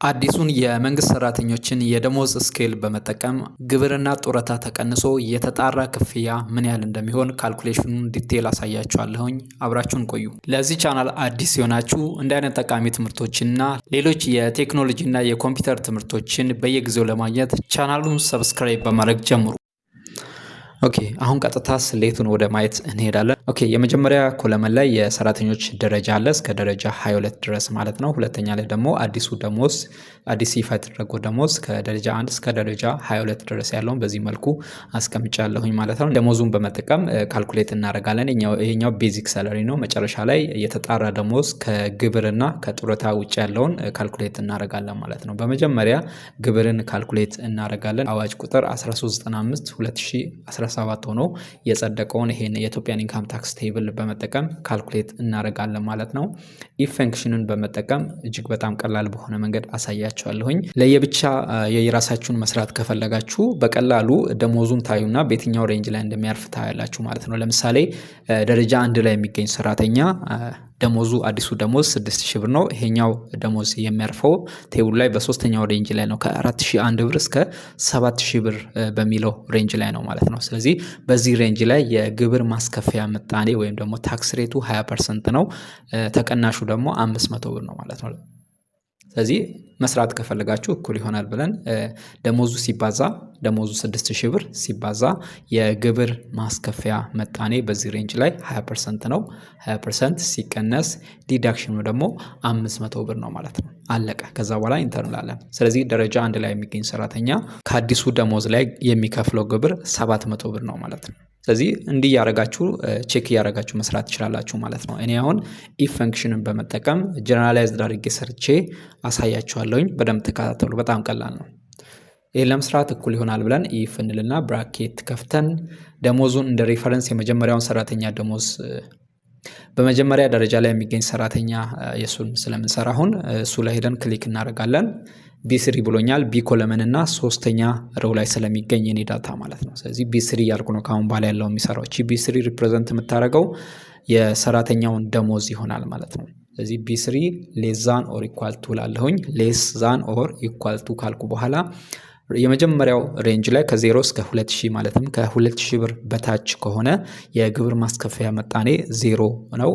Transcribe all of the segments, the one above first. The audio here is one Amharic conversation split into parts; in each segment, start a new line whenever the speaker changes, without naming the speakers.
አዲሱን የመንግስት ሰራተኞችን የደሞዝ ስኬል በመጠቀም ግብርና ጡረታ ተቀንሶ የተጣራ ክፍያ ምን ያህል እንደሚሆን ካልኩሌሽኑን ዲቴል አሳያችኋለሁኝ። አብራችሁን ቆዩ። ለዚህ ቻናል አዲስ ሲሆናችሁ እንዲህ አይነት ጠቃሚ ትምህርቶችንና ሌሎች የቴክኖሎጂና የኮምፒውተር ትምህርቶችን በየጊዜው ለማግኘት ቻናሉን ሰብስክራይብ በማድረግ ጀምሩ። ኦኬ አሁን ቀጥታ ስሌቱን ወደ ማየት እንሄዳለን። ኦኬ የመጀመሪያ ኮለመን ላይ የሰራተኞች ደረጃ አለ እስከ ደረጃ 22 ድረስ ማለት ነው። ሁለተኛ ላይ ደግሞ አዲሱ ደሞዝ አዲስ ይፋ የተደረገው ደሞዝ ከደረጃ 1 እስከ ደረጃ 22 ድረስ ያለውን በዚህ መልኩ አስቀምጫለሁኝ ማለት ነው። ደሞዙን በመጠቀም ካልኩሌት እናደርጋለን። ይሄኛው ቤዚክ ሳላሪ ነው። መጨረሻ ላይ የተጣራ ደሞዝ ከግብርና ከጡረታ ውጭ ያለውን ካልኩሌት እናደርጋለን ማለት ነው። በመጀመሪያ ግብርን ካልኩሌት እናደርጋለን። አዋጅ ቁጥር 1395 2017 ሆኖ የጸደቀውን ይሄን የኢትዮጵያን ኢንካም ታክስ ቴብል በመጠቀም ካልኩሌት እናደርጋለን ማለት ነው። ኢፍ ፈንክሽንን በመጠቀም እጅግ በጣም ቀላል በሆነ መንገድ አሳያችኋለሁኝ። ለየብቻ የራሳችሁን መስራት ከፈለጋችሁ በቀላሉ ደሞዙን ታዩና በየትኛው ሬንጅ ላይ እንደሚያርፍ ታያላችሁ ማለት ነው። ለምሳሌ ደረጃ 1 ላይ የሚገኝ ሰራተኛ ደሞዙ አዲሱ ደሞዝ 6000 ብር ነው። ይሄኛው ደሞዝ የሚያርፈው ቴብሉ ላይ በሶስተኛው ሬንጅ ላይ ነው። ከ4001 ብር እስከ 7000 ብር በሚለው ሬንጅ ላይ ነው ማለት ነው። ስለዚህ በዚህ ሬንጅ ላይ የግብር ማስከፈያ ምጣኔ ወይም ደግሞ ታክስ ሬቱ 20% ነው። ተቀናሹ ደግሞ 500 ብር ነው ማለት ነው። ስለዚህ መስራት ከፈለጋችሁ እኩል ይሆናል ብለን ደሞዙ 6000 ብር ሲባዛ የግብር ማስከፈያ መጣኔ በዚህ ሬንጅ ላይ 20% ነው። 20% ሲቀነስ ዲዳክሽኑ ደግሞ 500 ብር ነው ማለት ነው። አለቀ። ከዛ በኋላ ኢንተር እንላለን። ስለዚህ ደረጃ 1 ላይ የሚገኝ ሰራተኛ ከአዲሱ ደሞዝ ላይ የሚከፍለው ግብር 700 ብር ነው ማለት ነው። ስለዚህ እንዲህ ያረጋችሁ ቼክ ያረጋችሁ መስራት ትችላላችሁ ማለት ነው። እኔ አሁን ኢፍ ፈንክሽንን በመጠቀም ጀነራላይዝድ አድርጌ ሰርቼ አሳያችኋለሁኝ። በደንብ ተከታተሉ። በጣም ቀላል ነው። ይሄን ለመስራት እኩል ይሆናል ብለን ኢፍ እንልና ብራኬት ከፍተን ደሞዙን እንደ ሪፈረንስ የመጀመሪያውን ሰራተኛ ደሞዝ በመጀመሪያ ደረጃ ላይ የሚገኝ ሰራተኛ የሱን ስለምንሰራ አሁን እሱ ላይ ሄደን ክሊክ እናደርጋለን። ቢ3 ብሎኛል። ቢ ኮለመን እና ሶስተኛ ሮው ላይ ስለሚገኝ የኔ ዳታ ማለት ነው። ስለዚህ ቢ3 ያልኩ ነው ካሁን በኋላ ያለው የሚሰራው። እቺ ቢ3 ሪፕሬዘንት የምታደርገው የሰራተኛውን ደሞዝ ይሆናል ማለት ነው። ስለዚህ ቢ3 ሌስ ዛን ኦር ኢኳል ቱ ላለሁኝ ሌስ ዛን ኦር ኢኳል ቱ ካልኩ በኋላ የመጀመሪያው ሬንጅ ላይ ከ0 እስከ 2000 ማለትም ከ2000 ብር በታች ከሆነ የግብር ማስከፈያ መጣኔ 0 ነው።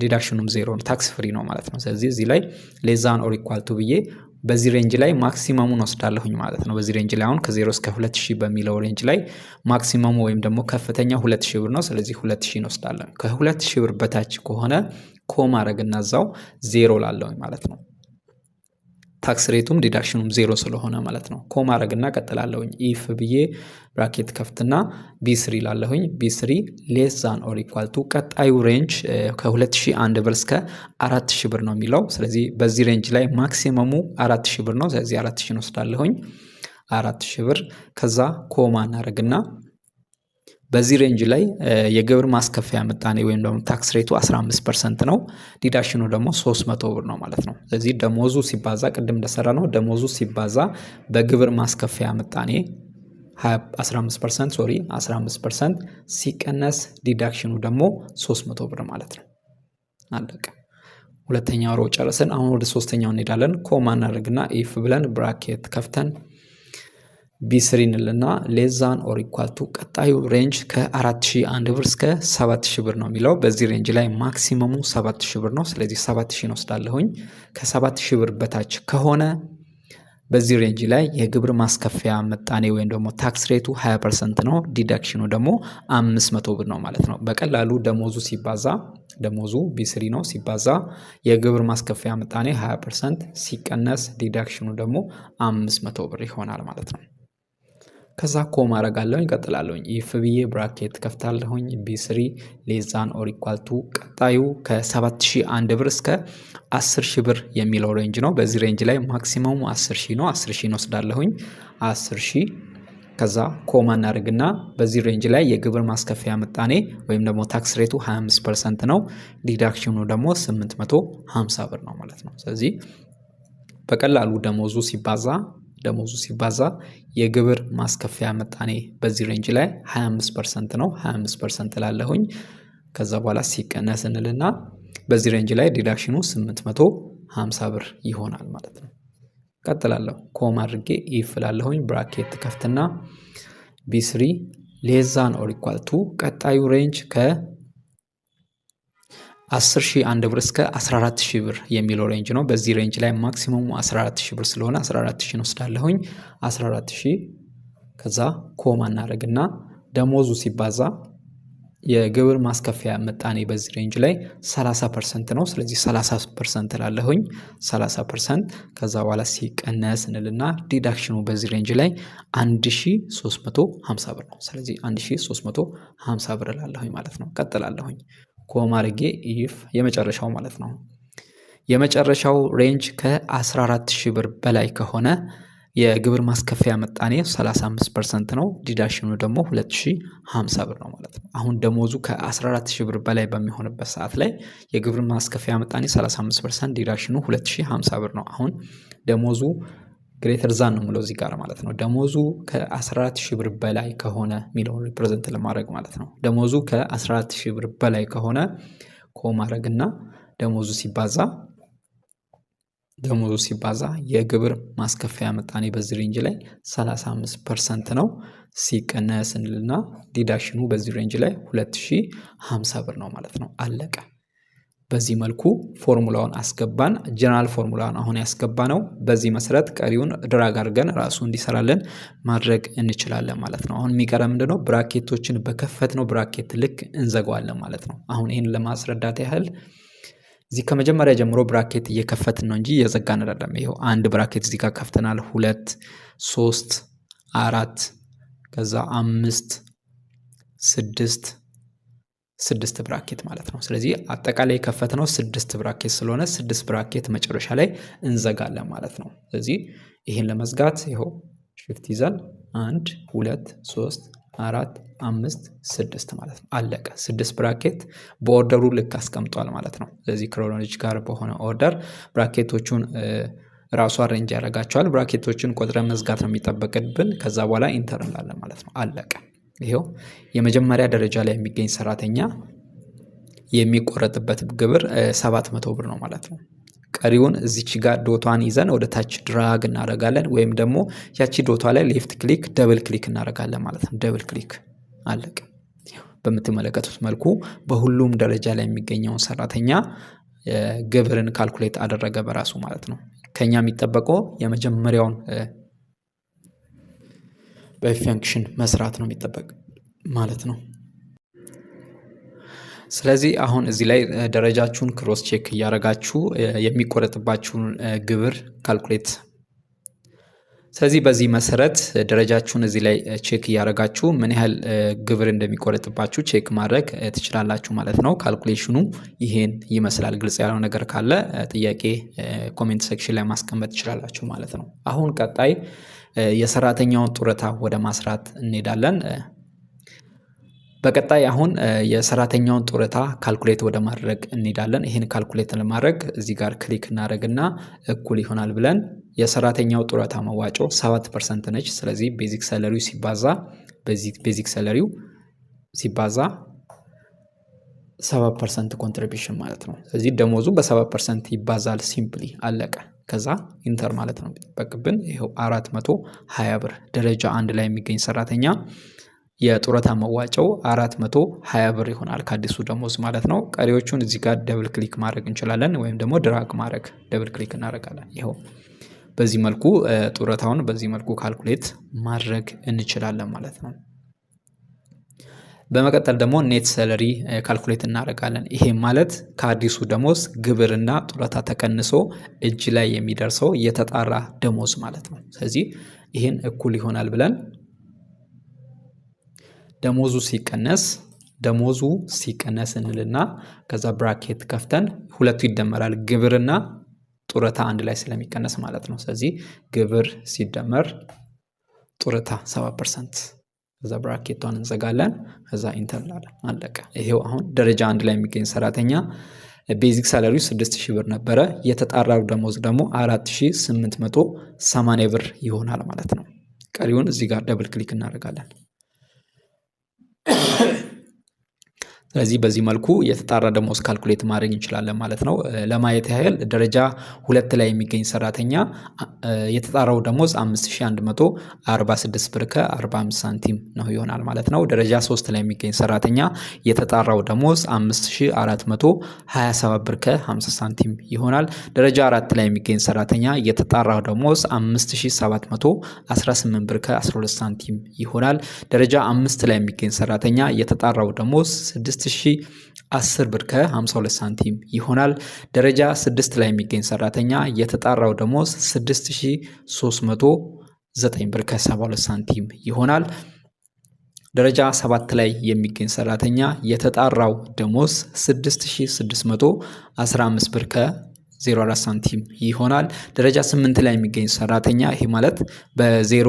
ዲዳክሽኑም 0 ነው። ታክስ ፍሪ ነው ማለት ነው። ስለዚህ እዚህ ላይ ሌስ ዛን ኦር ኢኳል ቱ ብዬ በዚህ ሬንጅ ላይ ማክሲመሙን ወስዳለሁኝ ማለት ነው። በዚህ ሬንጅ ላይ አሁን ከ0 እስከ 2000 በሚለው ሬንጅ ላይ ማክሲመሙ ወይም ደግሞ ከፍተኛ 2000 ብር ነው። ስለዚህ 2000 እንወስዳለን። ከ2000 ብር በታች ከሆነ ኮማ አረግና እዛው 0 ላለሁኝ ማለት ነው። ታክስ ሬቱም ዲዳክሽኑም 0 ስለሆነ ማለት ነው። ኮማ አረግና ቀጥላለሁኝ። ኢፍ ብዬ ብራኬት ከፍትና ቢ3 ላለሁኝ ቢ3 ሌስ ዛን ኦር ኢኳል ቱ ቀጣዩ ሬንጅ ከ2001 ብር እስከ 4000 ብር ነው የሚለው። ስለዚህ በዚህ ሬንጅ ላይ ማክሲመሙ 4000 ብር ነው። ስለዚህ 4000 ወስዳለሁኝ። 4000 ብር ከዛ ኮማ እናረግና በዚህ ሬንጅ ላይ የግብር ማስከፈያ ምጣኔ ወይም ደግሞ ታክስ ሬቱ 15% ነው። ዲዳክሽኑ ደግሞ 300 ብር ነው ማለት ነው። ስለዚህ ደሞዙ ሲባዛ ቅድም እንደሰራ ነው። ደሞዙ ሲባዛ በግብር ማስከፈያ ምጣኔ 15% ሲቀነስ ዲዳክሽኑ ደግሞ 300 ብር ማለት ነው። አለቀ። ሁለተኛው ሮው ጨረስን። አሁን ወደ ሶስተኛው እንሄዳለን። ኮማ እናደርግና ኢፍ ብለን ብራኬት ከፍተን ቢ3 እንልና ሌስ ዛን ኦር ኢኳል ቱ ቀጣዩ ሬንጅ ከ4001 ብር እስከ 7000 ብር ነው የሚለው። በዚህ ሬንጅ ላይ ማክሲመሙ 7000 ብር ነው። ስለዚህ 7000 ወስዳለሁኝ። ከ7000 ብር በታች ከሆነ በዚህ ሬንጅ ላይ የግብር ማስከፈያ ምጣኔ ወይም ደግሞ ታክስ ሬቱ 20% ነው። ዲዳክሽኑ ደግሞ 500 ብር ነው ማለት ነው። በቀላሉ ደሞዙ ሲባዛ ደሞዙ ቢ3 ነው ሲባዛ የግብር ማስከፈያ ምጣኔ 20% ሲቀነስ ዲዳክሽኑ ደግሞ 500 ብር ይሆናል ማለት ነው። ከዛ ኮማ አረጋለሁኝ ቀጥላለሁኝ። ኢፍ ብዬ ብራኬት ከፍታለሁኝ ቢ3 ሌስ ዛን ኦር ኢኳል ቱ ቀጣዩ ከ7001 ብር እስከ 10000 ብር የሚለው ሬንጅ ነው። በዚህ ሬንጅ ላይ ማክሲመሙ 10000 ነው። 10000 ወስዳለሁኝ። 10000 ከዛ ኮማ እናደርግና በዚህ ሬንጅ ላይ የግብር ማስከፈያ ምጣኔ ወይም ደግሞ ታክስ ሬቱ 25% ነው። ዲዳክሽኑ ደግሞ 850 ብር ነው ማለት ነው። ስለዚህ በቀላሉ ደሞዙ ሲባዛ የግብር ማስከፈያ ምጣኔ በዚህ ሬንጅ ላይ 25% ነው። 25% ላለሁኝ ከዛ በኋላ ሲቀነስ እንልና በዚህ ሬንጅ ላይ ዲዳክሽኑ 850 ብር ይሆናል ማለት ነው። ቀጥላለሁ። ኮማ አድርጌ ኢፍ እላለሁኝ። ብራኬት ከፍትና ቢ3 ሌዛን ኦር ኢኳል ቱ ቀጣዩ ሬንጅ ከ10,001 ብር እስከ 14,000 ብር የሚለው ሬንጅ ነው። በዚህ ሬንጅ ላይ ማክሲመሙ 14,000 ብር ስለሆነ 14,000 ወስዳለሁኝ። 14,000 ከዛ ኮማ እናደርግና ደሞዙ ሲባዛ የግብር ማስከፈያ ምጣኔ በዚህ ሬንጅ ላይ 30% ነው። ስለዚህ 30% ላለሁኝ 30% ከዛ በኋላ ሲቀነስ እንልና ዲዳክሽኑ በዚህ ሬንጅ ላይ 1350 ብር ነው። ስለዚህ 1350 ብር ላለሁኝ ማለት ነው። ቀጥላለሁኝ። ኮማ አድርጌ ኢፍ የመጨረሻው ማለት ነው። የመጨረሻው ሬንጅ ከ14,000 ብር በላይ ከሆነ የግብር ማስከፈያ ምጣኔ 35% ነው። ዲዳክሽኑ ደግሞ 2050 ብር ነው ማለት ነው። አሁን ደሞዙ ከ14,000 ብር በላይ በሚሆንበት ሰዓት ላይ የግብር ማስከፈያ ምጣኔ 35%፣ ዲዳክሽኑ 2050 ብር ነው። አሁን ደሞዙ ግሬተር ዛን ነው የምለው እዚህ ጋር ማለት ነው። ደሞዙ ከ14,000 ብር በላይ ከሆነ የሚለውን ሪፕሬዘንት ለማድረግ ማለት ነው። ደሞዙ ከ14,000 ብር በላይ ከሆነ ኮማ አድርግና ደሞዙ ሲባዛ የግብር ማስከፈያ ምጣኔ በዚህ ሬንጅ ላይ 35% ነው። ሲቀነስ እንልና ዲዳክሽኑ በዚህ ሬንጅ ላይ 2050 ብር ነው ማለት ነው። አለቀ። በዚህ መልኩ ፎርሙላውን አስገባን። ጀነራል ፎርሙላውን አሁን ያስገባ ነው። በዚህ መሰረት ቀሪውን ድራግ አድርገን ራሱ እንዲሰራለን ማድረግ እንችላለን ማለት ነው። አሁን የሚቀረ ምንድነው? ብራኬቶችን በከፈትነው ብራኬት ልክ እንዘጋዋለን ማለት ነው። አሁን ይህን ለማስረዳት ያህል እዚህ ከመጀመሪያ ጀምሮ ብራኬት እየከፈትን ነው እንጂ እየዘጋን አይደለም። ይሄው አንድ ብራኬት እዚህ ጋር ከፍተናል፣ 2 3 4 ከዛ 5 6 ብራኬት ማለት ነው። ስለዚህ አጠቃላይ የከፈትነው 6 ብራኬት ስለሆነ 6 ብራኬት መጨረሻ ላይ እንዘጋለን ማለት ነው። ስለዚህ ይሄን ለመዝጋት ይሄው ሽፍት ይዘን 1 2 3 4 5 6 ማለት ነው። አለቀ። 6 ብራኬት በኦርደሩ ልክ አስቀምጧል ማለት ነው። ስለዚህ ክሮኖሎጂካል በሆነ ኦርደር ብራኬቶቹን ራሱ አሬንጅ ያደርጋቸዋል። ብራኬቶችን ቆጥረን መዝጋት ነው የሚጠበቅብን። ከዛ በኋላ ኢንተር እንላለን ማለት ነው። አለቀ። ይሄው የመጀመሪያ ደረጃ ላይ የሚገኝ ሰራተኛ የሚቆረጥበት ግብር 700 ብር ነው ማለት ነው። ቀሪውን እዚች ጋር ዶቷን ይዘን ወደ ታች ድራግ እናደርጋለን፣ ወይም ደግሞ ያቺ ዶቷ ላይ ሌፍት ክሊክ ደብል ክሊክ እናደርጋለን ማለት ነው። ደብል ክሊክ አለቀ። በምትመለከቱት መልኩ በሁሉም ደረጃ ላይ የሚገኘውን ሰራተኛ ግብርን ካልኩሌት አደረገ በራሱ ማለት ነው። ከኛ የሚጠበቀው የመጀመሪያውን በፈንክሽን መስራት ነው የሚጠበቅ ማለት ነው። ስለዚህ አሁን እዚህ ላይ ደረጃችሁን ክሮስ ቼክ እያደረጋችሁ የሚቆረጥባችሁን ግብር ካልኩሌት። ስለዚህ በዚህ መሰረት ደረጃችሁን እዚህ ላይ ቼክ እያደረጋችሁ ምን ያህል ግብር እንደሚቆረጥባችሁ ቼክ ማድረግ ትችላላችሁ ማለት ነው። ካልኩሌሽኑ ይሄን ይመስላል። ግልጽ ያለው ነገር ካለ ጥያቄ ኮሜንት ሴክሽን ላይ ማስቀመጥ ትችላላችሁ ማለት ነው። አሁን ቀጣይ የሰራተኛውን ጡረታ ወደ ማስራት እንሄዳለን። በቀጣይ አሁን የሰራተኛውን ጡረታ ካልኩሌት ወደ ማድረግ እንሄዳለን። ይህን ካልኩሌት ለማድረግ እዚህ ጋር ክሊክ እናደርግና እኩል ይሆናል ብለን የሰራተኛው ጡረታ መዋጮ 7% ነች። ስለዚህ ቤዚክ ሰለሪው ሲባዛ 7% ኮንትሪቢሽን ማለት ነው። ስለዚህ ደሞዙ በ7% ይባዛል። ሲምፕሊ አለቀ። ከዛ ኢንተር ማለት ነው የሚጠበቅብን። ይኸው 420 ብር ደረጃ 1 ላይ የሚገኝ ሰራተኛ የጡረታ መዋጮው 420 ብር ይሆናል ከአዲሱ ደሞዝ ማለት ነው። ቀሪዎቹን እዚህ ጋር ደብል ክሊክ ማድረግ እንችላለን፣ ወይም ደግሞ ድራግ ማድረግ ደብል ክሊክ እናደርጋለን። ይኸው በዚህ መልኩ ጡረታውን በዚህ መልኩ ካልኩሌት ማድረግ እንችላለን ማለት ነው። በመቀጠል ደግሞ ኔት ሰለሪ ካልኩሌት እናደርጋለን። ይሄ ማለት ከአዲሱ ደሞዝ ግብርና ጡረታ ተቀንሶ እጅ ላይ የሚደርሰው የተጣራ ደሞዝ ማለት ነው። ስለዚህ ይሄን እኩል ይሆናል ብለን ደሞዙ ሲቀነስ እንልና ከዛ ብራኬት ከፍተን ሁለቱ ይደመራል። ግብርና ጡረታ አንድ ላይ ስለሚቀነስ ማለት ነው። ስለዚህ ግብር ሲደመር ጡረታ 7%፣ ከዛ ብራኬቷን እንዘጋለን፣ ከዛ ኢንተር እንላለን። አለቀ። ይሄው አሁን ደረጃ 1 ላይ የሚገኝ ሰራተኛ ቤዚክ ሳላሪው 6000 ብር ነበረ። የተጣራው ደሞዝ ደግሞ 4880 ብር ይሆናል ማለት ነው። ቀሪውን እዚህ ጋር ደብል ክሊክ እናደርጋለን። ስለዚህ በዚህ መልኩ የተጣራ ደሞዝ ካልኩሌት ማድረግ እንችላለን ማለት ነው። ለማየት ያህል ደረጃ 2 ላይ የሚገኝ ሰራተኛ የተጣራው ደሞዝ 5146 ብር ከ45 ሳንቲም ነው ይሆናል ማለት ነው። ደረጃ 3 ላይ የሚገኝ ሰራተኛ የተጣራው ደሞዝ 5427 ብር ከ50 ሳንቲም ይሆናል። ደረጃ 4 ላይ የሚገኝ ሰራተኛ የተጣራው ደሞዝ 5718 ብር ከ12 ሳንቲም ይሆናል። ደረጃ 5 ላይ የሚገኝ ሰራተኛ የተጣራው ደሞዝ 6010 ብር ከ52 ሳንቲም ይሆናል። ደረጃ 6 ላይ የሚገኝ ሰራተኛ የተጣራው ደሞዝ 6309 ብር ከ72 ሳንቲም ይሆናል። ደረጃ 7 ላይ የሚገኝ ሰራተኛ የተጣራው ደሞዝ 6615 ብር ከ04 ሳንቲም ይሆናል። ደረጃ 8 ላይ የሚገኝ ሰራተኛ ይሄ ማለት በዜሮ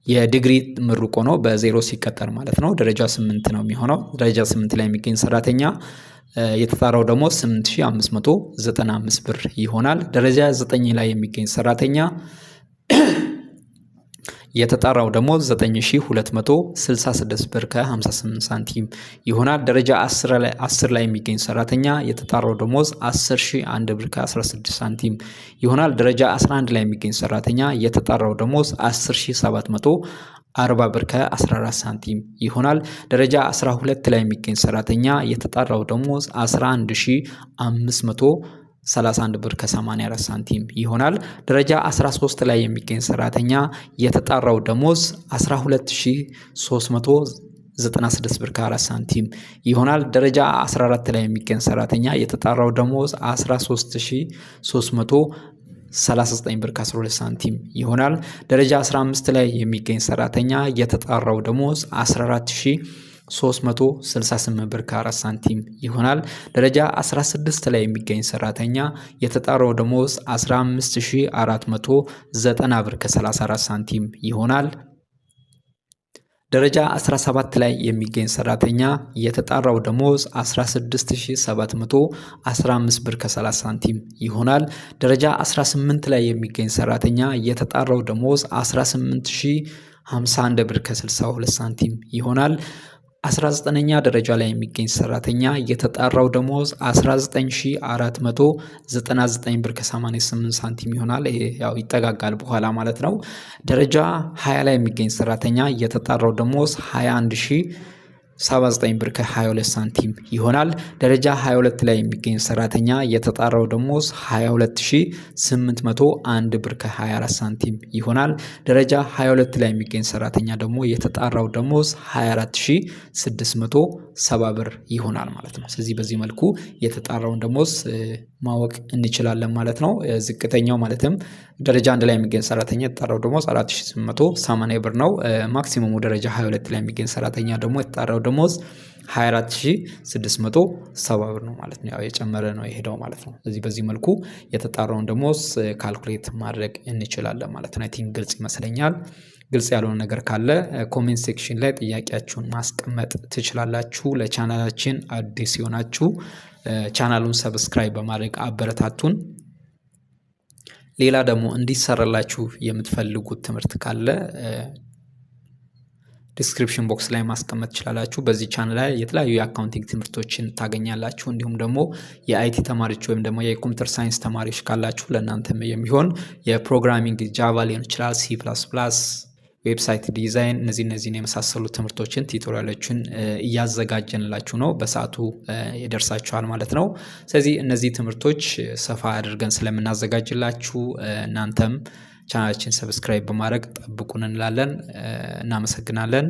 የዲግሪ ምሩቅ ሆኖ በዜሮ ሲቀጠር ማለት ነው። ደረጃ 8 ነው የሚሆነው። ደረጃ 8 ላይ የሚገኝ ሰራተኛ የተጣራው ደሞዝ 8595 ብር ይሆናል። ደረጃ 9 ላይ የሚገኝ ሰራተኛ የተጣራው ደሞዝ 9266 ብር ከ58 ሳንቲም ይሆናል። ደረጃ 10 ላይ የሚገኝ ሰራተኛ የተጣራው ደሞዝ 10001 ብር ከ16 ሳንቲም ይሆናል። ደረጃ 11 ላይ የሚገኝ ሰራተኛ የተጣራው ደሞዝ 10740 ብር ከ14 ሳንቲም ይሆናል። ደረጃ 12 ላይ የሚገኝ ሰራተኛ የተጣራው ደሞዝ 11531 ብር ከ84 ሳንቲም ይሆናል። ደረጃ 13 ላይ የሚገኝ ሰራተኛ የተጣራው ደሞዝ 12396 ብር ከ4 ሳንቲም ይሆናል። ደረጃ 14 ላይ የሚገኝ ሰራተኛ የተጣራው ደሞዝ 13339 ብር ከ12 ሳንቲም ይሆናል። ደረጃ 15 ላይ የሚገኝ ሰራተኛ የተጣራው ደሞዝ 14368 ብር ከ4 ሳንቲም ይሆናል። ደረጃ 16 ላይ የሚገኝ ሰራተኛ የተጣራው ደሞዝ 15490 ብር ከ34 ሳንቲም ይሆናል። ደረጃ 17 ላይ የሚገኝ ሰራተኛ የተጣራው ደሞዝ 16715 ብር ከ30 ሳንቲም ይሆናል። ደረጃ 18 ላይ የሚገኝ ሰራተኛ የተጣራው ደሞዝ 18051 ብር ከ62 ሳንቲም ይሆናል። 19ኛ ደረጃ ላይ የሚገኝ ሰራተኛ የተጣራው ደሞዝ 19499 ብር ከ88 ሳንቲም ይሆናል። ይሄ ያው ይጠጋጋል በኋላ ማለት ነው። ደረጃ 20 ላይ የሚገኝ ሰራተኛ የተጣራው ደሞዝ 21079 ብር ከ22 ሳንቲም ይሆናል። ደረጃ 22 ላይ የሚገኝ ሰራተኛ የተጣራው ደሞዝ 22801 ብር ከ24 ሳንቲም ይሆናል። ደረጃ 22 ላይ የሚገኝ ሰራተኛ ደግሞ የተጣራው ደሞዝ 24670 ብር ይሆናል ማለት ነው። ስለዚህ በዚህ መልኩ የተጣራውን ደሞዝ ማወቅ እንችላለን ማለት ነው። ዝቅተኛው ማለትም ደረጃ 1 ላይ የሚገኝ ሰራተኛ የተጣራው ደሞዝ 4880 ብር ነው። ማክሲመሙ ደረጃ 22 ላይ የሚገኝ ሰራተኛ ደግሞ የተጣራው ደሞዝ 24670 ብር ነው ማለት ነው። ያው የጨመረ ነው የሄደው ማለት ነው። ስለዚህ በዚህ መልኩ የተጣራውን ደሞዝ ካልኩሌት ማድረግ እንችላለን ማለት ነው። አይ ቲንክ ግልጽ ይመስለኛል። ግልጽ ያልሆነ ነገር ካለ ኮሜንት ሴክሽን ላይ ጥያቄያችሁን ማስቀመጥ ትችላላችሁ። ለቻናላችን አዲስ የሆናችሁ ቻናሉን ሰብስክራይብ በማድረግ አበረታቱን። ሌላ ደግሞ እንዲሰራላችሁ የምትፈልጉት ትምህርት ካለ ዲስክሪፕሽን ቦክስ ላይ ማስቀመጥ ትችላላችሁ። በዚህ ቻናል ላይ የተለያዩ የአካውንቲንግ ትምህርቶችን ታገኛላችሁ። እንዲሁም ደግሞ የአይቲ ተማሪዎች ወይም ደግሞ የኮምፒውተር ሳይንስ ተማሪዎች ካላችሁ ለእናንተም የሚሆን የፕሮግራሚንግ ጃቫ ሊሆን ይችላል፣ ሲ ፕላስ ፕላስ፣ ዌብሳይት ዲዛይን እነዚህን የመሳሰሉ ትምህርቶችን ቲዩቶሪያሎችን እያዘጋጀንላችሁ ነው። በሰዓቱ ይደርሳችኋል ማለት ነው። ስለዚህ እነዚህ ትምህርቶች ሰፋ አድርገን ስለምናዘጋጅላችሁ እናንተም ቻናላችን ሰብስክራይብ በማድረግ ጠብቁን እንላለን። እናመሰግናለን።